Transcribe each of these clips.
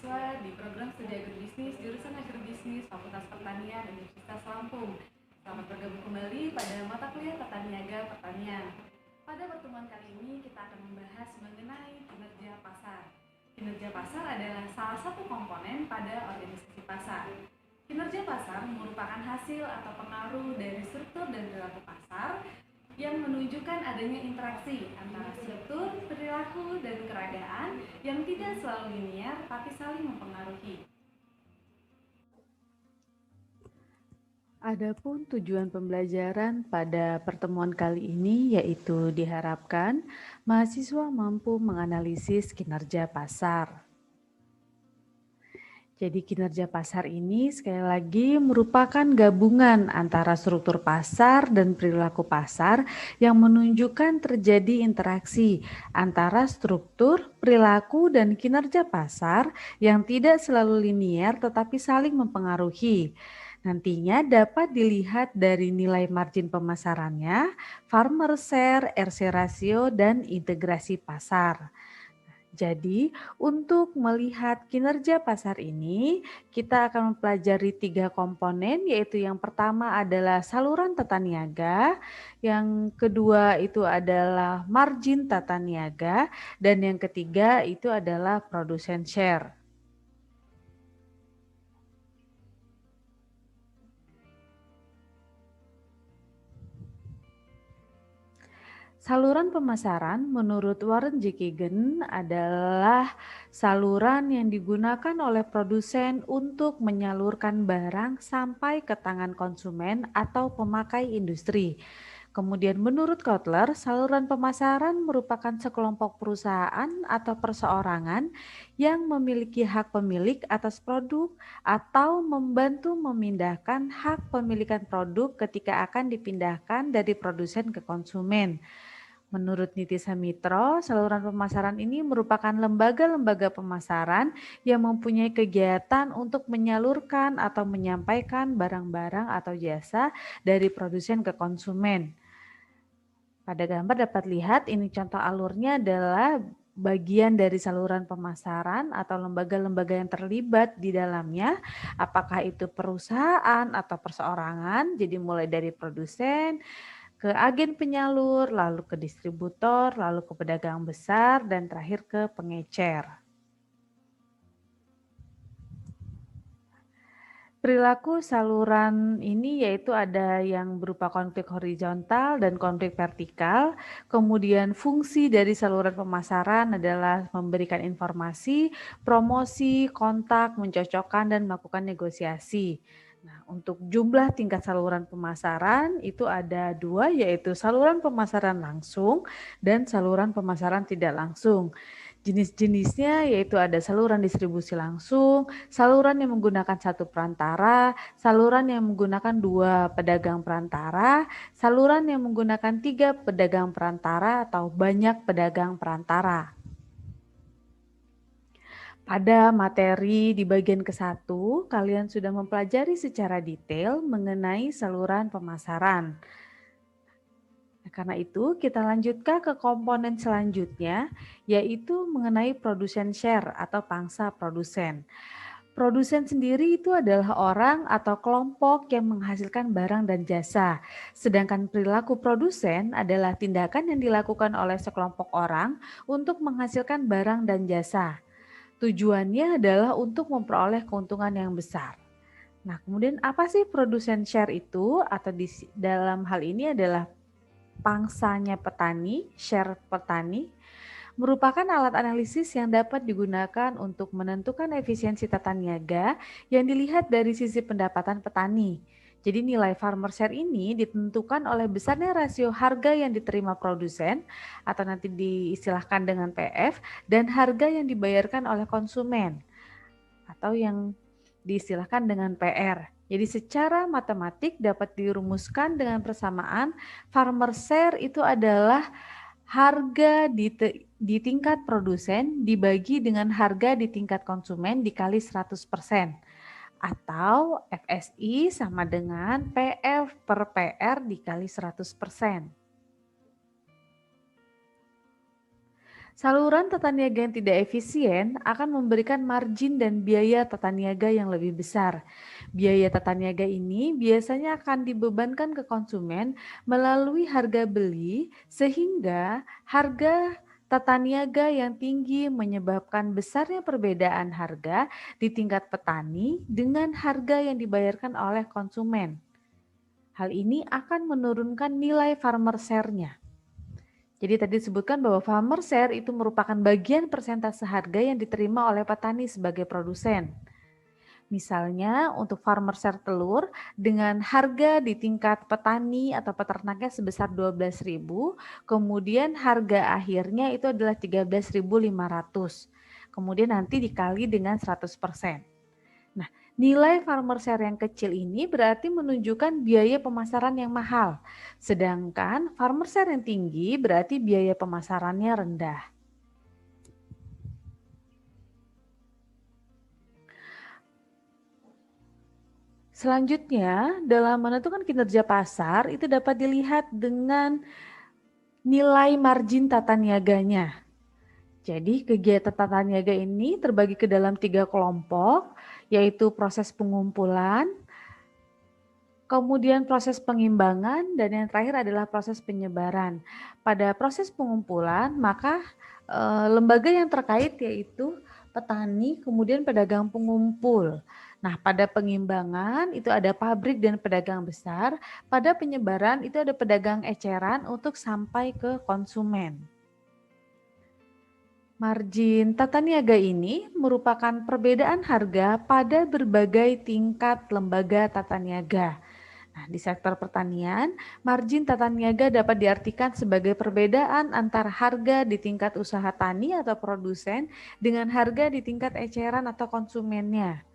mahasiswa di program studi agribisnis jurusan Agribisnis Fakultas Pertanian Universitas Lampung. Selamat bergabung kembali pada mata kuliah Tata Niaga Pertanian. Pada pertemuan kali ini kita akan membahas mengenai kinerja pasar. Kinerja pasar adalah salah satu komponen pada organisasi pasar. Kinerja pasar merupakan hasil atau pengaruh dari struktur dan perilaku pasar yang menunjukkan adanya interaksi antara struktur, perilaku, dan keadaan yang tidak selalu linear tapi saling mempengaruhi. Adapun tujuan pembelajaran pada pertemuan kali ini yaitu diharapkan mahasiswa mampu menganalisis kinerja pasar. Jadi kinerja pasar ini sekali lagi merupakan gabungan antara struktur pasar dan perilaku pasar yang menunjukkan terjadi interaksi antara struktur, perilaku, dan kinerja pasar yang tidak selalu linear tetapi saling mempengaruhi. Nantinya dapat dilihat dari nilai margin pemasarannya, farmer share, RC ratio, dan integrasi pasar. Jadi, untuk melihat kinerja pasar ini, kita akan mempelajari 3 komponen, yaitu yang pertama adalah saluran tata niaga, yang kedua itu adalah margin tata niaga, dan yang ketiga itu adalah produsen share. Saluran pemasaran menurut Warren J. Kagan adalah saluran yang digunakan oleh produsen untuk menyalurkan barang sampai ke tangan konsumen atau pemakai industri. Kemudian menurut Kotler, saluran pemasaran merupakan sekelompok perusahaan atau perseorangan yang memiliki hak pemilik atas produk atau membantu memindahkan hak pemilikan produk ketika akan dipindahkan dari produsen ke konsumen. Menurut Niti Samitro, saluran pemasaran ini merupakan lembaga-lembaga pemasaran yang mempunyai kegiatan untuk menyalurkan atau menyampaikan barang-barang atau jasa dari produsen ke konsumen. Pada gambar dapat lihat ini contoh alurnya adalah bagian dari saluran pemasaran atau lembaga-lembaga yang terlibat di dalamnya, apakah itu perusahaan atau perseorangan, jadi mulai dari produsen, ke agen penyalur, lalu ke distributor, lalu ke pedagang besar, dan terakhir ke pengecer. Perilaku saluran ini yaitu ada yang berupa konflik horizontal dan konflik vertikal. Kemudian fungsi dari saluran pemasaran adalah memberikan informasi, promosi, kontak, mencocokkan, dan melakukan negosiasi. Nah, untuk jumlah tingkat saluran pemasaran itu ada 2, yaitu saluran pemasaran langsung dan saluran pemasaran tidak langsung. Jenis-jenisnya yaitu ada saluran distribusi langsung, saluran yang menggunakan satu perantara, saluran yang menggunakan 2 pedagang perantara, saluran yang menggunakan 3 pedagang perantara atau banyak pedagang perantara. Pada materi di bagian ke-1, kalian sudah mempelajari secara detail mengenai saluran pemasaran. Karena itu, kita lanjutkan ke komponen selanjutnya, yaitu mengenai produsen share atau pangsa produsen. Produsen sendiri itu adalah orang atau kelompok yang menghasilkan barang dan jasa. Sedangkan perilaku produsen adalah tindakan yang dilakukan oleh sekelompok orang untuk menghasilkan barang dan jasa. Tujuannya adalah untuk memperoleh keuntungan yang besar. Nah, kemudian apa sih produsen share itu? Atau dalam hal ini adalah pangsanya petani, share petani, merupakan alat analisis yang dapat digunakan untuk menentukan efisiensi tata niaga yang dilihat dari sisi pendapatan petani. Jadi nilai farmer share ini ditentukan oleh besarnya rasio harga yang diterima produsen atau nanti diistilahkan dengan PF dan harga yang dibayarkan oleh konsumen atau yang diistilahkan dengan PR. Jadi secara matematik dapat dirumuskan dengan persamaan farmer share itu adalah harga di tingkat produsen dibagi dengan harga di tingkat konsumen dikali 100%. Atau FSI sama dengan PF per PR dikali 100%. Saluran tata niaga yang tidak efisien akan memberikan margin dan biaya tata niaga yang lebih besar. Biaya tata niaga ini biasanya akan dibebankan ke konsumen melalui harga beli, sehingga harga tata niaga yang tinggi menyebabkan besarnya perbedaan harga di tingkat petani dengan harga yang dibayarkan oleh konsumen. Hal ini akan menurunkan nilai farmer share-nya. Jadi tadi disebutkan bahwa farmer share itu merupakan bagian persentase harga yang diterima oleh petani sebagai produsen. Misalnya untuk farmer share telur dengan harga di tingkat petani atau peternaknya sebesar 12.000, kemudian harga akhirnya itu adalah 13.500. Kemudian nanti dikali dengan 100%. Nah, nilai farmer share yang kecil ini berarti menunjukkan biaya pemasaran yang mahal. Sedangkan farmer share yang tinggi berarti biaya pemasarannya rendah. Selanjutnya, dalam menentukan kinerja pasar itu dapat dilihat dengan nilai margin tata niaganya. Jadi kegiatan tata niaga ini terbagi ke dalam 3 kelompok, yaitu proses pengumpulan, kemudian proses pengimbangan, dan yang terakhir adalah proses penyebaran. Pada proses pengumpulan, maka lembaga yang terkait yaitu petani, kemudian pedagang pengumpul. Nah, pada pengimbangan itu ada pabrik dan pedagang besar, pada penyebaran itu ada pedagang eceran untuk sampai ke konsumen. Margin tata niaga ini merupakan perbedaan harga pada berbagai tingkat lembaga tata niaga. Nah, di sektor pertanian, margin tata niaga dapat diartikan sebagai perbedaan antara harga di tingkat usaha tani atau produsen dengan harga di tingkat eceran atau konsumennya.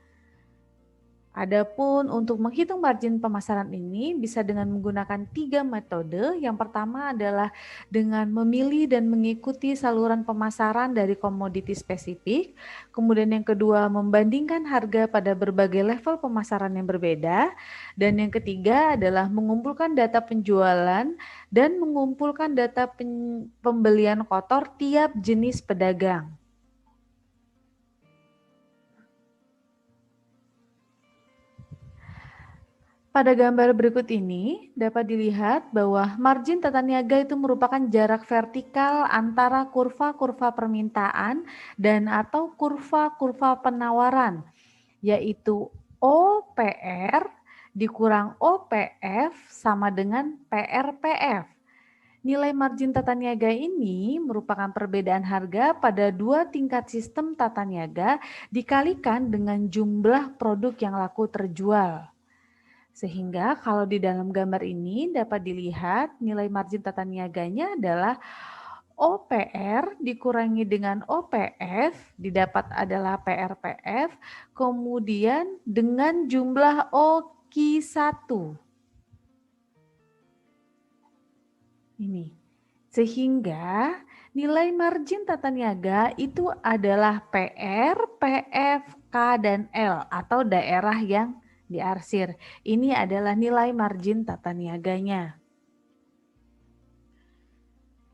Adapun untuk menghitung margin pemasaran ini bisa dengan menggunakan 3 metode. Yang pertama adalah dengan memilih dan mengikuti saluran pemasaran dari komoditi spesifik. Kemudian yang kedua, membandingkan harga pada berbagai level pemasaran yang berbeda. Dan yang ketiga adalah mengumpulkan data penjualan dan mengumpulkan data pembelian kotor tiap jenis pedagang. Pada gambar berikut ini dapat dilihat bahwa margin tata niaga itu merupakan jarak vertikal antara kurva-kurva permintaan dan atau kurva-kurva penawaran, yaitu OPR dikurang OPF sama dengan PRPF. Nilai margin tata niaga ini merupakan perbedaan harga pada dua tingkat sistem tata niaga dikalikan dengan jumlah produk yang laku terjual. Sehingga kalau di dalam gambar ini dapat dilihat nilai margin tata niaganya adalah OPR dikurangi dengan OPF, didapat adalah PRPF, kemudian dengan jumlah OQ1. Ini. Sehingga nilai margin tata niaga itu adalah PR, PF, K, dan L atau daerah yang diarsir. Ini adalah nilai margin tata niaganya.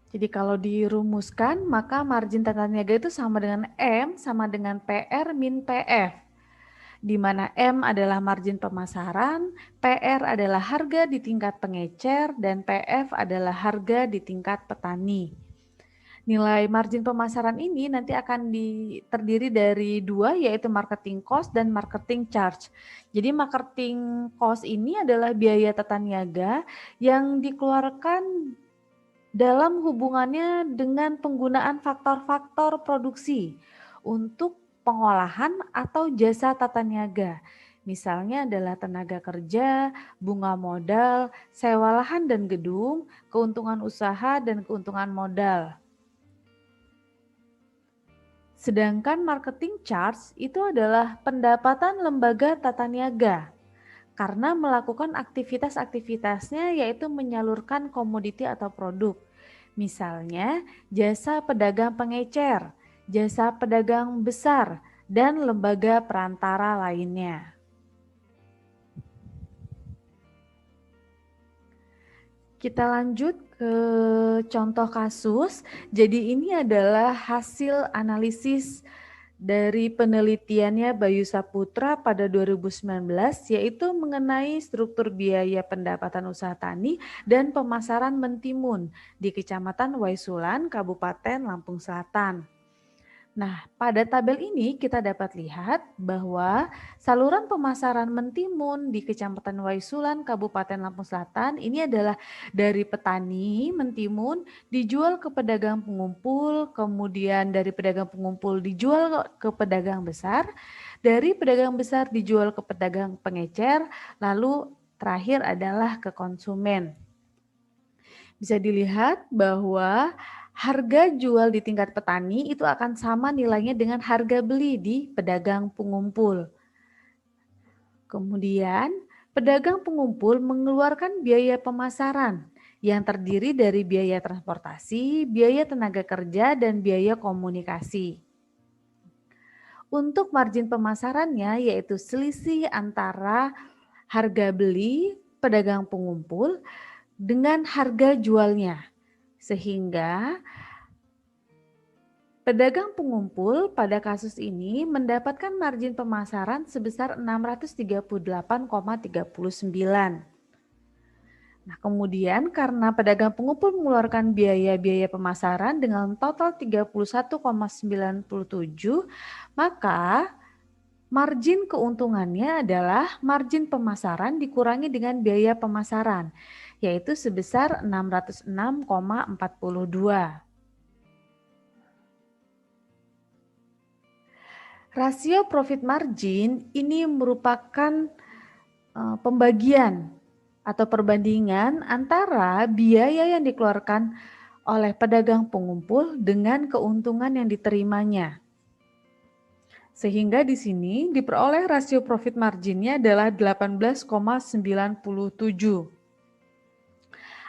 Jadi kalau dirumuskan maka margin tata niaga itu sama dengan M sama dengan PR min PF. Di mana M adalah margin pemasaran, PR adalah harga di tingkat pengecer, dan PF adalah harga di tingkat petani. Nilai margin pemasaran ini nanti akan terdiri dari dua, yaitu marketing cost dan marketing charge. Jadi marketing cost ini adalah biaya tata niaga yang dikeluarkan dalam hubungannya dengan penggunaan faktor-faktor produksi untuk pengolahan atau jasa tata niaga. Misalnya adalah tenaga kerja, bunga modal, sewa lahan dan gedung, keuntungan usaha dan keuntungan modal. Sedangkan marketing charge itu adalah pendapatan lembaga tata niaga karena melakukan aktivitas-aktivitasnya yaitu menyalurkan komoditi atau produk. Misalnya jasa pedagang pengecer, jasa pedagang besar, dan lembaga perantara lainnya. Kita lanjut ke contoh kasus. Jadi ini adalah hasil analisis dari penelitiannya Bayu Saputra pada 2019, yaitu mengenai struktur biaya pendapatan usaha tani dan pemasaran mentimun di Kecamatan Waisulan, Kabupaten Lampung Selatan. Nah, pada tabel ini kita dapat lihat bahwa saluran pemasaran mentimun di Kecamatan Waisulan, Kabupaten Lampung Selatan ini adalah dari petani mentimun dijual ke pedagang pengumpul, kemudian dari pedagang pengumpul dijual ke pedagang besar, dari pedagang besar dijual ke pedagang pengecer, lalu terakhir adalah ke konsumen. Bisa dilihat bahwa harga jual di tingkat petani itu akan sama nilainya dengan harga beli di pedagang pengumpul. Kemudian, pedagang pengumpul mengeluarkan biaya pemasaran yang terdiri dari biaya transportasi, biaya tenaga kerja, dan biaya komunikasi. Untuk margin pemasarannya yaitu selisih antara harga beli pedagang pengumpul dengan harga jualnya. Sehingga pedagang pengumpul pada kasus ini mendapatkan margin pemasaran sebesar 638,39. Nah, kemudian karena pedagang pengumpul mengeluarkan biaya-biaya pemasaran dengan total 31,97, maka margin keuntungannya adalah margin pemasaran dikurangi dengan biaya pemasaran, yaitu sebesar 606,42. Rasio profit margin ini merupakan pembagian atau perbandingan antara biaya yang dikeluarkan oleh pedagang pengumpul dengan keuntungan yang diterimanya. Sehingga di sini diperoleh rasio profit marginnya adalah 18,97.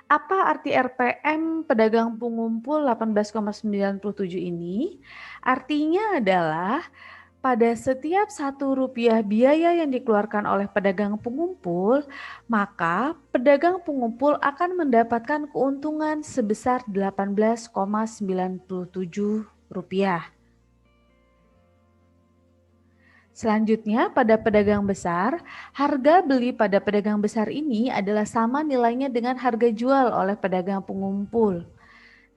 Apa arti RPM pedagang pengumpul 18,97 ini? Artinya adalah pada setiap Rp1 biaya yang dikeluarkan oleh pedagang pengumpul, maka pedagang pengumpul akan mendapatkan keuntungan sebesar Rp18,97. Selanjutnya pada pedagang besar, harga beli pada pedagang besar ini adalah sama nilainya dengan harga jual oleh pedagang pengumpul.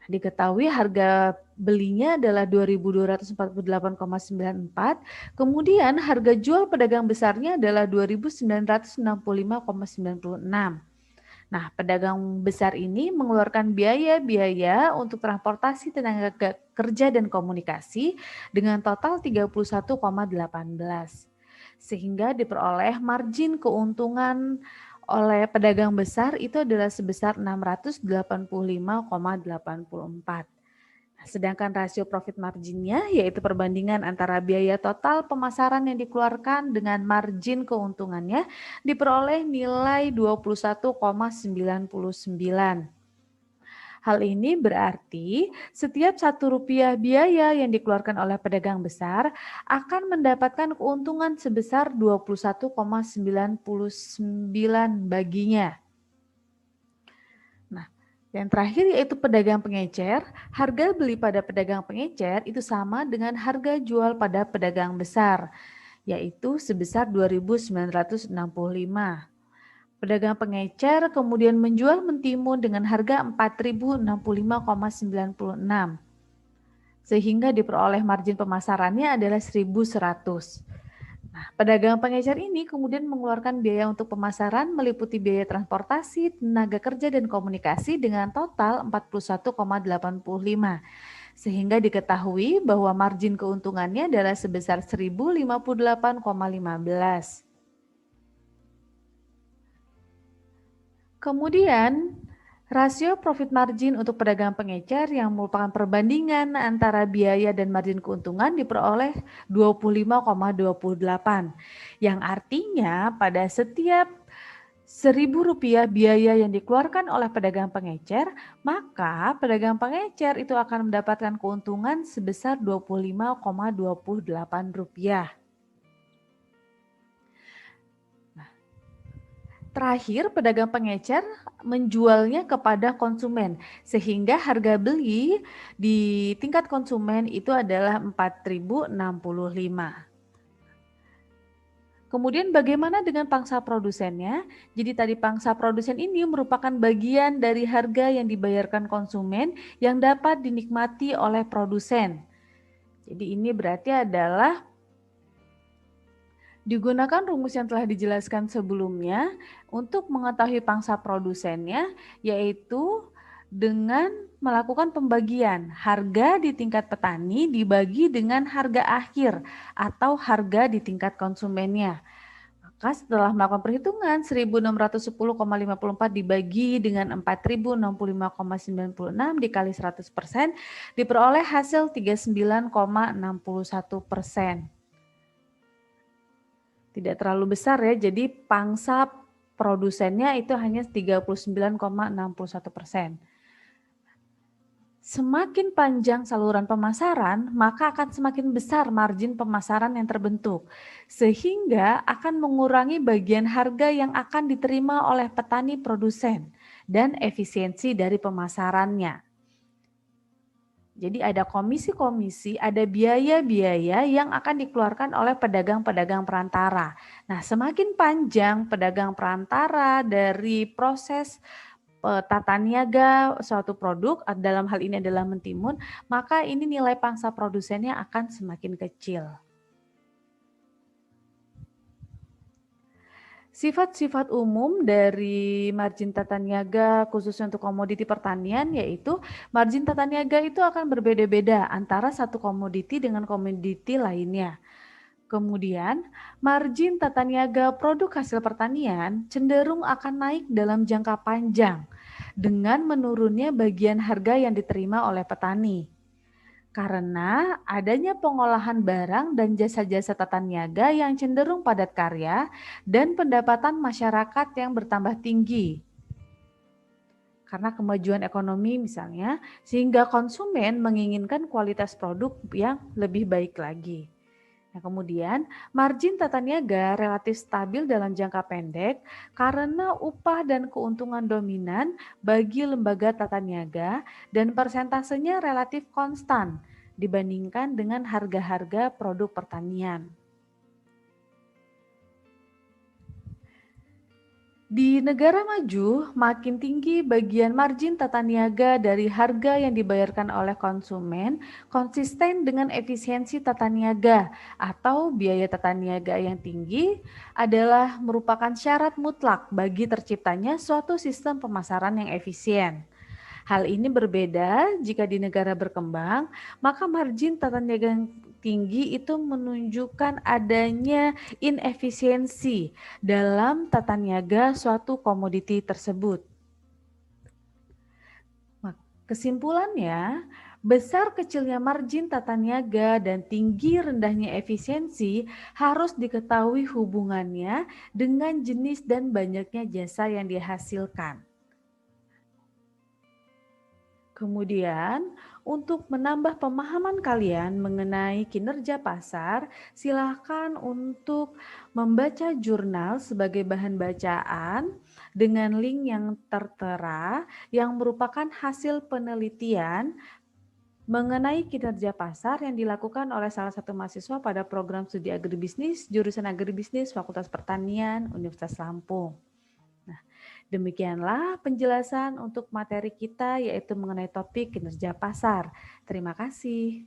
Diketahui harga belinya adalah Rp2.248,94, kemudian harga jual pedagang besarnya adalah Rp2.965,96. Nah, pedagang besar ini mengeluarkan biaya-biaya untuk transportasi tenaga kerja dan komunikasi dengan total 31,18. Sehingga diperoleh margin keuntungan oleh pedagang besar itu adalah sebesar 685,84. Sedangkan rasio profit marginnya yaitu perbandingan antara biaya total pemasaran yang dikeluarkan dengan margin keuntungannya diperoleh nilai 21,99. Hal ini berarti setiap Rp1 biaya yang dikeluarkan oleh pedagang besar akan mendapatkan keuntungan sebesar 21,99 baginya. Nah, yang terakhir yaitu pedagang pengecer. Harga beli pada pedagang pengecer itu sama dengan harga jual pada pedagang besar, yaitu sebesar Rp2.965. Pedagang pengecer kemudian menjual mentimun dengan harga Rp4.065,96 sehingga diperoleh margin pemasarannya adalah 1.100. Nah, pedagang pengecer ini kemudian mengeluarkan biaya untuk pemasaran meliputi biaya transportasi, tenaga kerja dan komunikasi dengan total 41,85 sehingga diketahui bahwa margin keuntungannya adalah sebesar 1.058,15. Kemudian, rasio profit margin untuk pedagang pengecer yang merupakan perbandingan antara biaya dan margin keuntungan diperoleh 25,28, yang artinya pada setiap Rp1.000 biaya yang dikeluarkan oleh pedagang pengecer, maka pedagang pengecer itu akan mendapatkan keuntungan sebesar Rp25,28. Terakhir, pedagang pengecer menjualnya kepada konsumen, sehingga harga beli di tingkat konsumen itu adalah 4.065. Kemudian bagaimana dengan pangsa produsennya? Jadi tadi pangsa produsen ini merupakan bagian dari harga yang dibayarkan konsumen yang dapat dinikmati oleh produsen. Jadi ini berarti adalah digunakan rumus yang telah dijelaskan sebelumnya untuk mengetahui pangsa produsennya, yaitu dengan melakukan pembagian harga di tingkat petani dibagi dengan harga akhir atau harga di tingkat konsumennya. Maka setelah melakukan perhitungan 1.610,54 dibagi dengan 4.065,96 dikali 100% diperoleh hasil 39,61%. Tidak terlalu besar ya, jadi pangsa produsennya itu hanya 39,61%. Semakin panjang saluran pemasaran, maka akan semakin besar margin pemasaran yang terbentuk, sehingga akan mengurangi bagian harga yang akan diterima oleh petani produsen dan efisiensi dari pemasarannya. Jadi ada komisi-komisi, ada biaya-biaya yang akan dikeluarkan oleh pedagang-pedagang perantara. Nah, semakin panjang pedagang perantara dari proses tata niaga suatu produk, dalam hal ini adalah mentimun, maka ini nilai pangsa produsennya akan semakin kecil. Sifat-sifat umum dari margin tata niaga khususnya untuk komoditi pertanian yaitu margin tata niaga itu akan berbeda-beda antara satu komoditi dengan komoditi lainnya. Kemudian, margin tata niaga produk hasil pertanian cenderung akan naik dalam jangka panjang dengan menurunnya bagian harga yang diterima oleh petani. Karena adanya pengolahan barang dan jasa-jasa tata niaga yang cenderung padat karya dan pendapatan masyarakat yang bertambah tinggi. Karena kemajuan ekonomi misalnya, sehingga konsumen menginginkan kualitas produk yang lebih baik lagi. Nah, kemudian margin tata niaga relatif stabil dalam jangka pendek karena upah dan keuntungan dominan bagi lembaga tata niaga dan persentasenya relatif konstan dibandingkan dengan harga-harga produk pertanian. Di negara maju, makin tinggi bagian margin tata niaga dari harga yang dibayarkan oleh konsumen konsisten dengan efisiensi tata niaga atau biaya tata niaga yang tinggi adalah merupakan syarat mutlak bagi terciptanya suatu sistem pemasaran yang efisien. Hal ini berbeda jika di negara berkembang, maka margin tata niaga yang tinggi itu menunjukkan adanya inefisiensi dalam tata niaga suatu komoditi tersebut. Kesimpulannya, besar kecilnya margin tata niaga dan tinggi rendahnya efisiensi harus diketahui hubungannya dengan jenis dan banyaknya jasa yang dihasilkan. Kemudian, untuk menambah pemahaman kalian mengenai kinerja pasar, silakan untuk membaca jurnal sebagai bahan bacaan dengan link yang tertera yang merupakan hasil penelitian mengenai kinerja pasar yang dilakukan oleh salah satu mahasiswa pada program studi agribisnis, jurusan agribisnis Fakultas Pertanian Universitas Lampung. Demikianlah penjelasan untuk materi kita yaitu mengenai topik kinerja pasar. Terima kasih.